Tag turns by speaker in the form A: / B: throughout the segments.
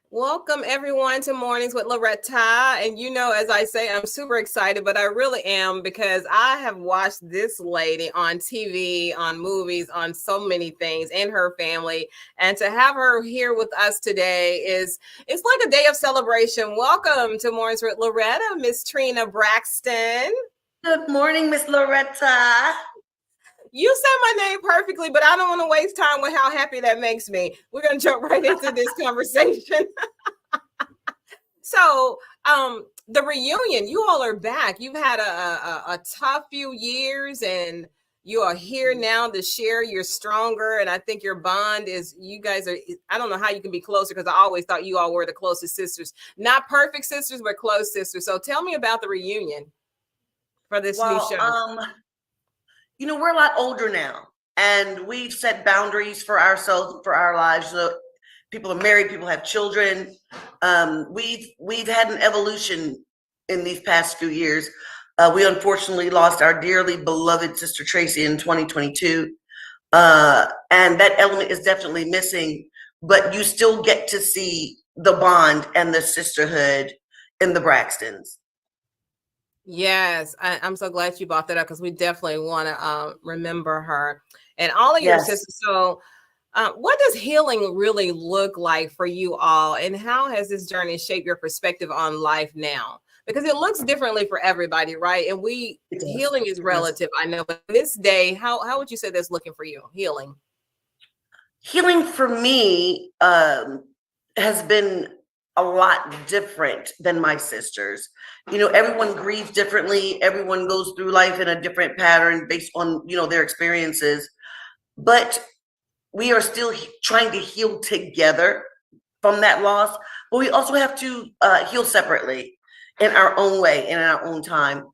A: Welcome everyone to Mornings with Loretta. And as I say, I'm super excited, but I really am because I have watched this lady on TV, on movies, on so many things, and her family. And to have her here with us today it's like a day of celebration. Welcome to Mornings with Loretta, Miss Trina Braxton.
B: Good morning, Miss Loretta.
A: You said my name perfectly, but I don't want to waste time with how happy that makes me. We're going to jump right into this conversation. So, the reunion, you all are back. You've had a tough few years and you are here now to share. You're stronger. And I think your bond is, you guys are, I don't know how you can be closer because I always thought you all were the closest sisters. Not perfect sisters, but close sisters. So tell me about the reunion for this new show.
B: We're a lot older now and we've set boundaries for ourselves, for our lives. So people are married, people have children. We've had an evolution in these past few years. We unfortunately lost our dearly beloved sister Traci in 2022. And that element is definitely missing, but you still get to see the bond and the sisterhood in the Braxtons.
A: Yes, I'm so glad you brought that up because we definitely want to remember her and all of your sisters. So, what does healing really look like for you all, and how has this journey shaped your perspective on life now? Because it looks differently for everybody, right? And healing is relative, I know, but this day, how would you say that's looking for you?
B: Healing for me has been a lot different than my sisters. Everyone grieves differently. Everyone goes through life in a different pattern based on, their experiences. But we are still trying to heal together from that loss. But we also have to heal separately in our own way and in our own time.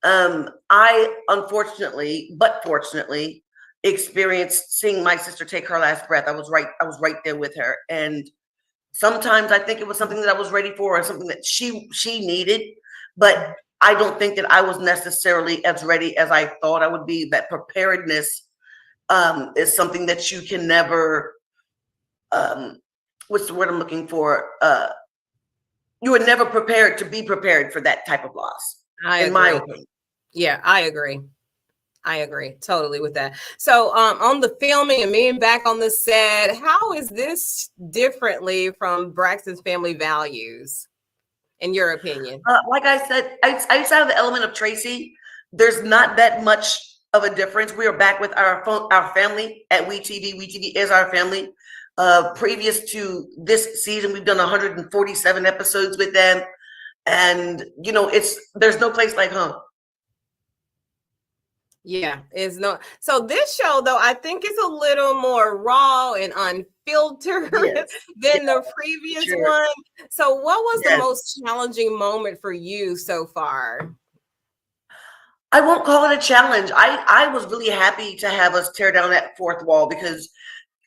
B: I unfortunately, but fortunately, experienced seeing my sister take her last breath. I was right there with her. And sometimes I think it was something that I was ready for or something that she needed, but I don't think that I was necessarily as ready as I thought I would be. That preparedness is something that you can never, what's the word I'm looking for? You were never prepared to be prepared for that type of loss, in my opinion.
A: Yeah, I agree totally with that. So on the filming and being back on the set, how is this differently from Braxton's family values, in your opinion?
B: Like I said, outside of the element of Traci, there's not that much of a difference. We are back with our family at WeTV. WeTV is our family. Previous to this season, we've done 147 episodes with them. And, there's no place like home.
A: Yeah, it's no. So this show, though, I think it's a little more raw and unfiltered than the previous one. So what was the most challenging moment for you so far?
B: I won't call it a challenge. I was really happy to have us tear down that fourth wall, because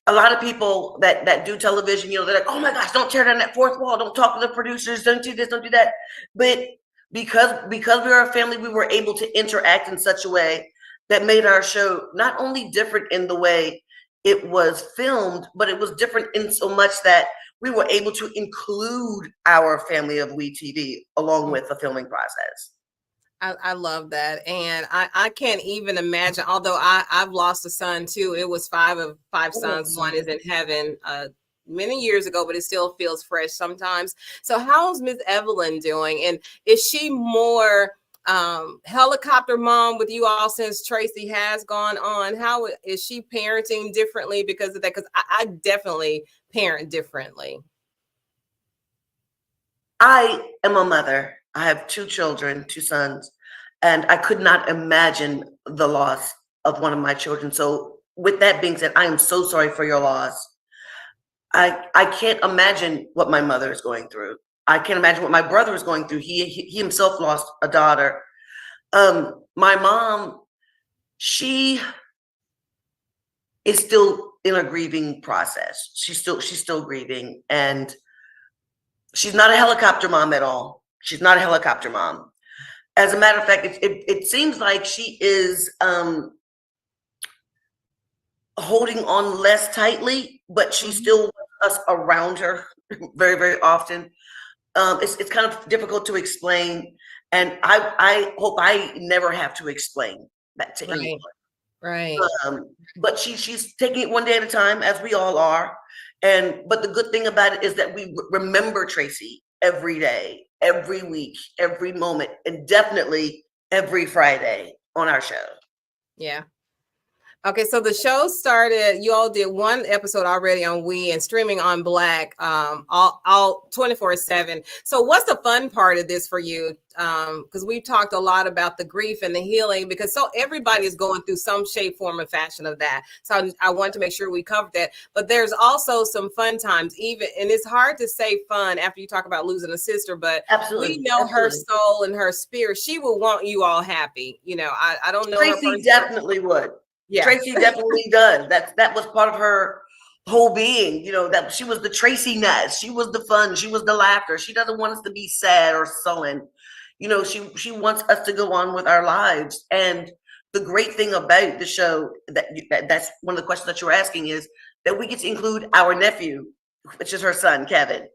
B: a lot of people that do television, they're like, oh my gosh, don't tear down that fourth wall. Don't talk to the producers. Don't do this, don't do that. But because we are a family, we were able to interact in such a way that made our show not only different in the way it was filmed, but it was different in so much that we were able to include our family of WeTV along with the filming process.
A: I love that. And I can't even imagine, although I've lost a son too. It was five sons. One is in heaven many years ago, but it still feels fresh sometimes. So how's Miss Evelyn doing? And is she more helicopter mom with you all since Traci has gone on? How is she parenting differently because of that? Because I definitely parent differently.
B: I am a mother. I have 2 children, 2 sons, and I could not imagine the loss of one of my children. So with that being said, I am so sorry for your loss. I can't imagine what my mother is going through. I can't imagine what my brother is going through. He himself lost a daughter. My mom, she is still in a grieving process. She's still grieving, and she's not a helicopter mom at all. She's not a helicopter mom. As a matter of fact, it seems like she is holding on less tightly, but she still wants us around her very, very often. It's kind of difficult to explain, and I hope I never have to explain that to anyone.
A: Right.
B: But she's taking it one day at a time, as we all are. But the good thing about it is that we remember Traci every day, every week, every moment, and definitely every Friday on our show.
A: Yeah. Okay, so the show started, you all did one episode already on We and streaming on Black, all 24/7. So what's the fun part of this for you? Because we've talked a lot about the grief and the healing, because so everybody is going through some shape, form, and fashion of that. So I want to make sure we cover that. But there's also some fun times, even, and it's hard to say fun after you talk about losing a sister, but
B: Absolutely,
A: we know her
B: absolutely.
A: soul and her spirit. She will want you all happy. You know, I don't know her
B: Traci
A: personally.
B: definitely would.
A: Yeah.
B: Traci definitely does. That was part of her whole being, that she was the Traci-ness. She was the fun. She was the laughter. She doesn't want us to be sad or sullen. She wants us to go on with our lives. And the great thing about the show, that's one of the questions that you're asking, is that we get to include our nephew, which is her son, Kevin.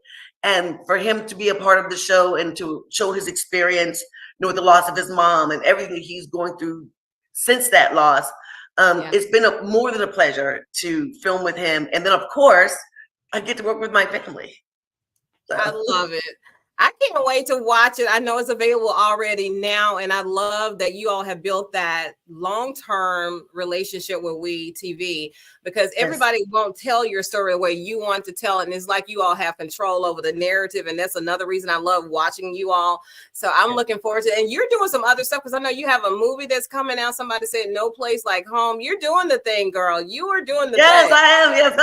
B: And for him to be a part of the show and to show his experience, with the loss of his mom and everything that he's going through since that loss, it's been more than a pleasure to film with him. And then, of course, I get to work with my family.
A: So. I love it. I can't wait to watch it. I know it's available already now, and I love that you all have built that long-term relationship with We TV, because everybody won't tell your story the way you want to tell it, and it's like you all have control over the narrative, and that's another reason I love watching you all. So I'm looking forward to it. And you're doing some other stuff, because I know you have a movie that's coming out. Somebody said No Place Like Home. You're doing the thing, girl. You are doing the thing.
B: Yes, I am. Yes.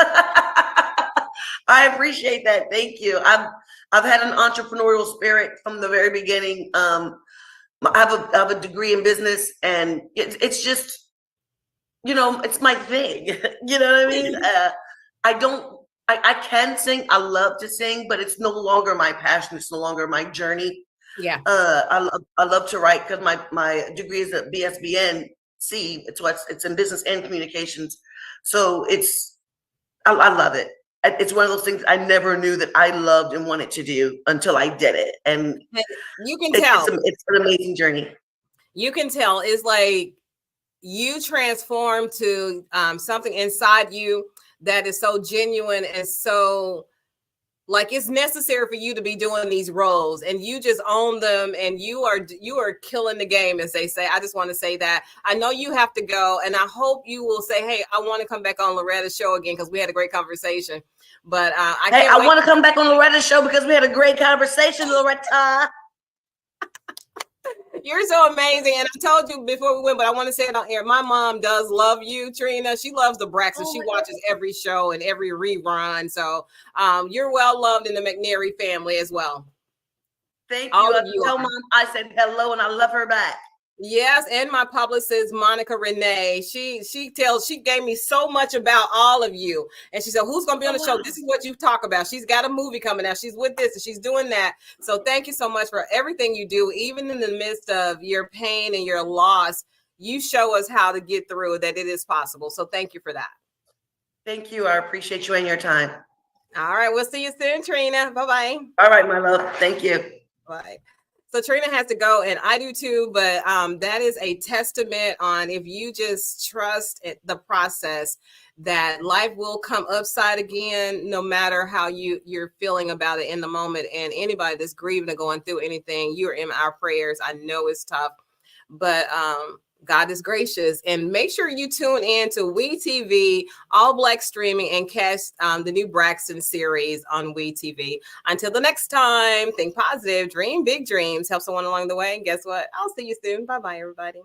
B: I appreciate that. Thank you. I've had an entrepreneurial spirit from the very beginning. I have a degree in business, and it's just, it's my thing. You know what I mean? I can sing. I love to sing, but it's no longer my passion. It's no longer my journey.
A: Yeah.
B: I love to write, because my degree is at BSBN. It's in business and communications. So I love it. It's one of those things I never knew that I loved and wanted to do until I did it. And
A: you can tell
B: it's an amazing journey.
A: You can tell it's like you transform to something inside you that is so genuine and so like it's necessary for you to be doing these roles, and you just own them, and you are killing the game, as they say. I just want to say that. I know you have to go, and I hope you will say, hey, I want to come back on Loretta's show again, because we had a great conversation. But
B: I want to come back on Loretta's show because we had a great conversation, Loretta.
A: You're so amazing. And I told you before we went, but I want to say it on air. My mom does love you, Trina. She loves the Braxtons. She watches every show and every rerun. So you're well loved in the McNary family as well.
B: Thank you. Tell Mom I said hello and I love her back.
A: Yes, and my publicist, Monica Renee, she gave me so much about all of you. And she said, who's going to be on the show? This is what you talk about. She's got a movie coming out. She's with this and she's doing that. So thank you so much for everything you do. Even in the midst of your pain and your loss, you show us how to get through it, that it is possible. So thank you for that.
B: Thank you. I appreciate you and your time.
A: All right. We'll see you soon, Trina. Bye-bye.
B: All right, my love. Thank you.
A: Bye. So Trina has to go, and I do too, but that is a testament on, if you just trust the process, that life will come upside again, no matter how you're feeling about it in the moment. And anybody that's grieving or going through anything, you're in our prayers. I know it's tough, but God is gracious. And make sure you tune in to We TV, All Black streaming, and catch the new Braxton series on We TV. Until the next time, think positive, dream big dreams, help someone along the way. And guess what? I'll see you soon. Bye-bye, everybody.